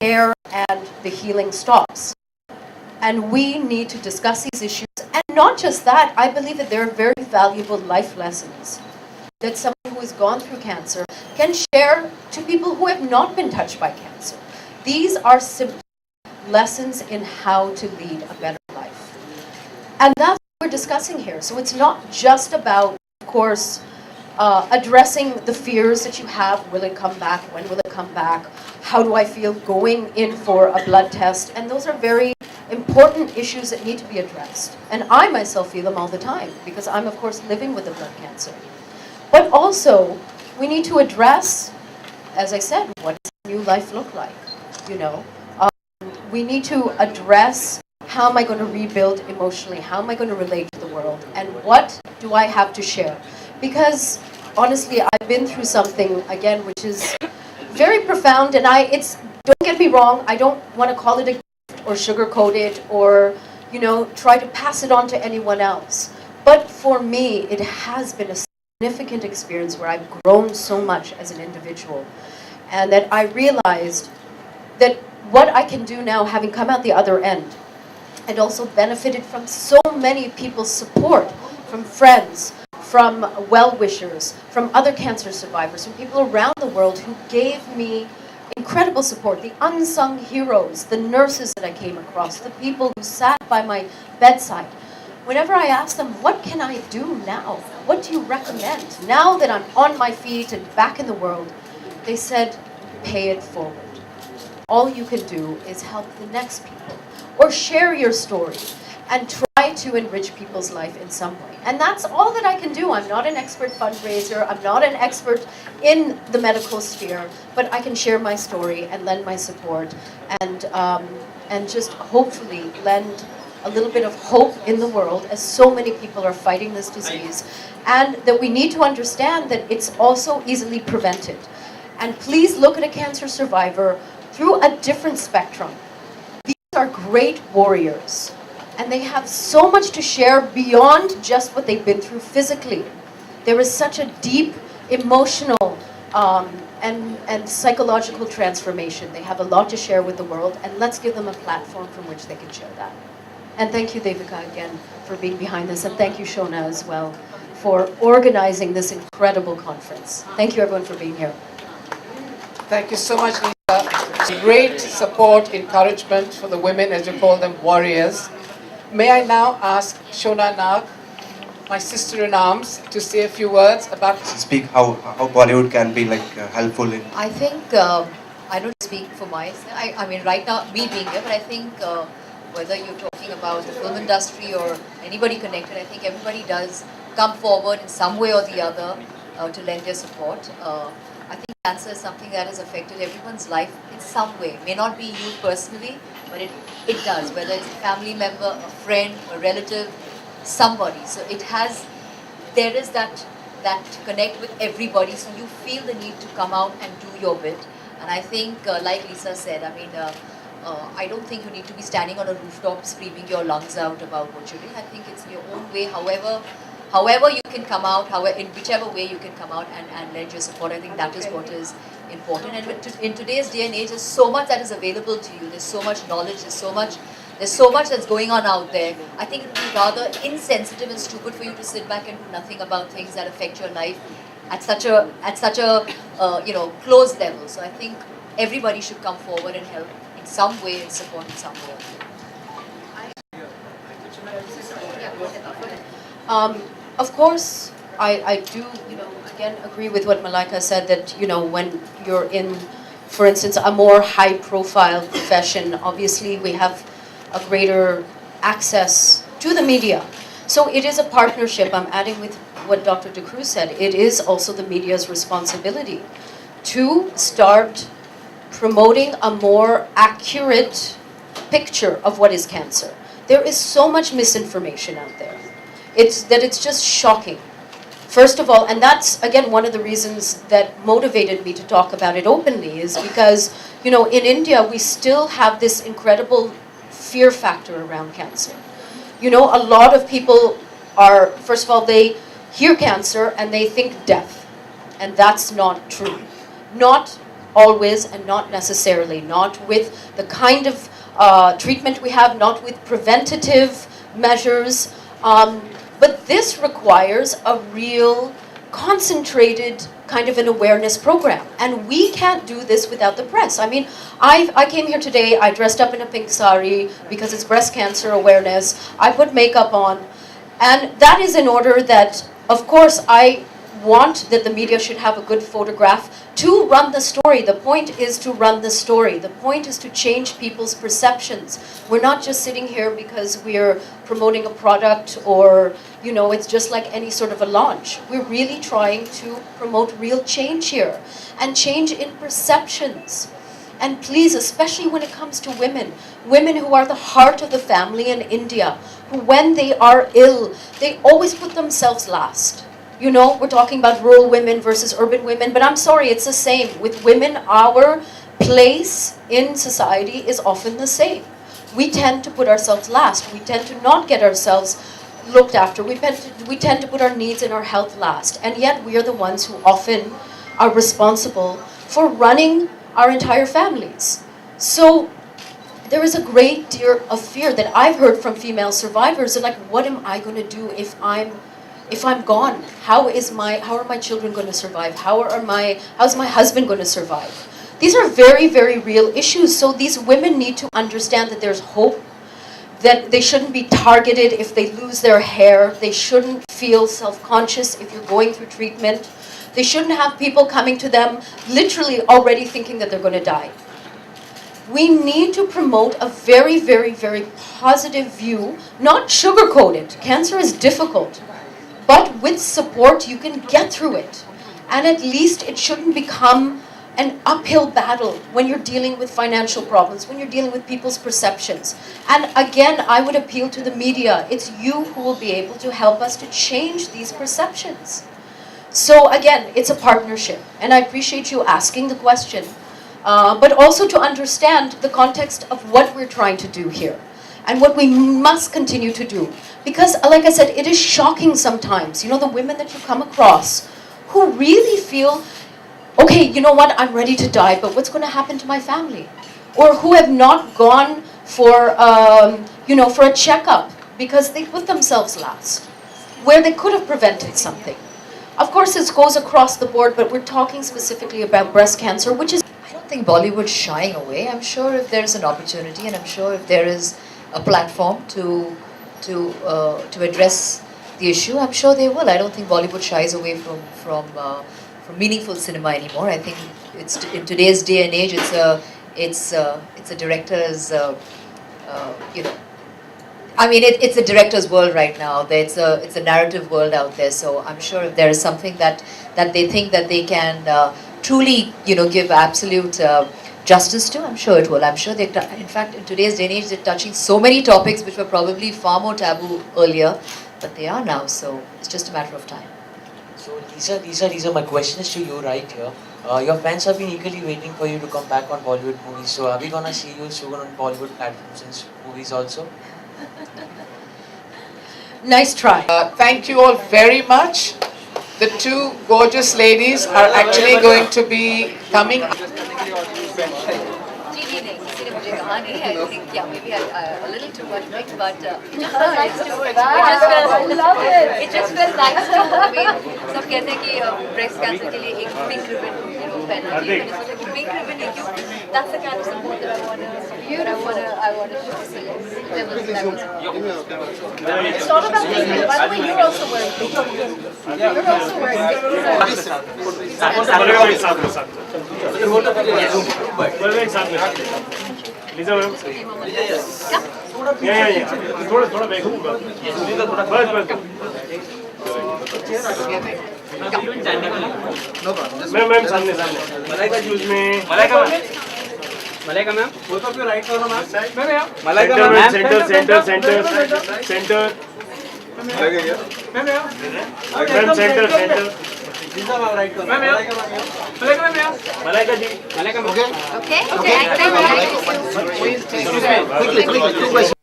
repair and the healing stops. And we need to discuss these issues. And not just that, I believe that there are very valuable life lessons that someone who has gone through cancer can share to people who have not been touched by cancer. These are simple lessons in how to lead a better life. And that's what we're discussing here. So it's not just about, of course, addressing the fears that you have. Will it come back? When will it come back? How do I feel going in for a blood test? And those are very important issues that need to be addressed. And I myself feel them all the time because I'm, of course, living with a blood cancer. But also, we need to address, as I said, what does a new life look like? You know, we need to address how am I going to rebuild emotionally? How am I going to relate to the world? And what do I have to share? Because honestly, I've been through something, again, which is very profound. And don't get me wrong, I don't want to call it a gift or sugarcoat it or, you know, try to pass it on to anyone else. But for me, it has been a significant experience where I've grown so much as an individual. And that I realized that what I can do now, having come out the other end, and also benefited from so many people's support, from friends, from well-wishers, from other cancer survivors, from people around the world who gave me incredible support, the unsung heroes, the nurses that I came across, the people who sat by my bedside. Whenever I asked them, what can I do now? What do you recommend? Now that I'm on my feet and back in the world, they said, pay it forward. All you can do is help the next people or share your story and try to enrich people's life in some way. And that's all that I can do. I'm not an expert fundraiser. I'm not an expert in the medical sphere, but I can share my story and lend my support and just hopefully lend a little bit of hope in the world as so many people are fighting this disease, and that we need to understand that it's also easily prevented. And please look at a cancer survivor through a different spectrum. These are great warriors, and they have so much to share beyond just what they've been through physically. There is such a deep emotional and psychological transformation. They have a lot to share with the world, and let's give them a platform from which they can share that. And thank you, Devika, again, for being behind this. And thank you, Shona, as well, for organizing this incredible conference. Thank you, everyone, for being here. Thank you so much, Lisa. Great support, encouragement for the women, as you call them, warriors. May I now ask Shona Nag, my sister-in-arms, to say a few words about... Speak how Bollywood can be helpful in... I think, I don't speak for myself. I mean, right now, me being here, but I think whether you're talking about the film industry or anybody connected, I think everybody does come forward in some way or the other to lend their support. I think cancer is something that has affected everyone's life in some way. It may not be you personally, but it does, whether it's a family member, a friend, a relative, somebody. So there is that connect with everybody, so you feel the need to come out and do your bit. And I think, like Lisa said, I mean, I don't think you need to be standing on a rooftop screaming your lungs out about what you're doing. I think it's in your own way, however you can come out, in whichever way you can come out and lend your support. I think that is what is important. And in today's day and age, there's so much that is available to you. There's so much knowledge. There's so much that's going on out there. I think it would be rather insensitive and stupid for you to sit back and do nothing about things that affect your life at such a closed level. So I think everybody should come forward and help in some way and support in some way. Of course, I do, again, agree with what Malaika said, that, when you're in, for instance, a more high-profile profession, obviously we have a greater access to the media. So it is a partnership. I'm adding with what Dr. De Cruz said. It is also the media's responsibility to start promoting a more accurate picture of what is cancer. There is so much misinformation out there. It's just shocking. First of all, and that's, again, one of the reasons that motivated me to talk about it openly, is because, in India, we still have this incredible fear factor around cancer. A lot of people are, first of all, they hear cancer and they think death. And that's not true. Not always and not necessarily, not with the kind of treatment we have, not with preventative measures. But this requires a real concentrated kind of an awareness program. And we can't do this without the press. I mean, I came here today, I dressed up in a pink sari because it's breast cancer awareness. I put makeup on. And that is in order that, of course, I want that the media should have a good photograph to run the story. The point is to run the story. The point is to change people's perceptions. We're not just sitting here because we're promoting a product or, you know, it's just like any sort of a launch. We're really trying to promote real change here and change in perceptions. And please, especially when it comes to women, women who are the heart of the family in India, who when they are ill, they always put themselves last. You know, we're talking about rural women versus urban women, but I'm sorry, it's the same. With women, our place in society is often the same. We tend to put ourselves last. We tend to not get ourselves looked after. We tend to put our needs and our health last. And yet we are the ones who often are responsible for running our entire families. So there is a great deal of fear that I've heard from female survivors. They're like, what am I going to do if I'm gone? How are my children going to survive? How's my husband going to survive? These are very, very real issues. So these women need to understand that there's hope, that they shouldn't be targeted if they lose their hair. They shouldn't feel self-conscious if you're going through treatment. They shouldn't have people coming to them literally already thinking that they're going to die. We need to promote a very, very, very positive view, not sugarcoat it. Cancer is difficult. But with support, you can get through it. And at least it shouldn't become an uphill battle when you're dealing with financial problems, when you're dealing with people's perceptions. And again, I would appeal to the media. It's you who will be able to help us to change these perceptions. So again, it's a partnership. And I appreciate you asking the question, but also to understand the context of what we're trying to do here and what we must continue to do. Because, like I said, it is shocking sometimes, you know, the women that you come across who really feel, okay, you know what, I'm ready to die, but what's going to happen to my family? Or who have not gone for, for a checkup because they put themselves last, where they could have prevented something. Of course, this goes across the board, but we're talking specifically about breast cancer, which is... I don't think Bollywood's shying away. I'm sure if there is an opportunity and I'm sure if there is a platform to address the issue, I'm sure they will. I don't think Bollywood shies away from meaningful cinema anymore. I think it's in today's day and age, it's a director's, I mean, it's a director's world right now. It's a narrative world out there. So I'm sure if there is something that they think that they can truly, give absolute justice to, I'm sure it will. I'm sure in fact, in today's day and age, they're touching so many topics which were probably far more taboo earlier, but they are now. So it's just a matter of time. So Lisa, my question is to you right here. Your fans have been eagerly waiting for you to come back on Bollywood movies. So are we gonna see you soon on Bollywood platforms and movies also? Nice try. Thank you all very much. The two gorgeous ladies are actually going to be coming. I think, yeah, maybe a little too much mix, but it just felt nice to. I love it. It just felt nice to. I mean, सब कहते हैं कि breast cancer के लिए एक pink ribbon, पहनना चाहिए. मैंने सोचा कि pink ribbon है क्यों? That's the kind of support that I want to show. So yes, that was. It's all about pink. By the way, you're also wearing pink. You're also wearing pink. Lisa, ma'am. Yeah. थोड़ा back होगा. बस. Ma'am सामने. मलाइका जी उसमें. Malaika ma'am. Both of you right corner ma'am. Ma'am. Malaika ma'am. Center. Ma'am center. Lisa ma'am right corner. Malaika ji. Okay. Quickly. Quick question.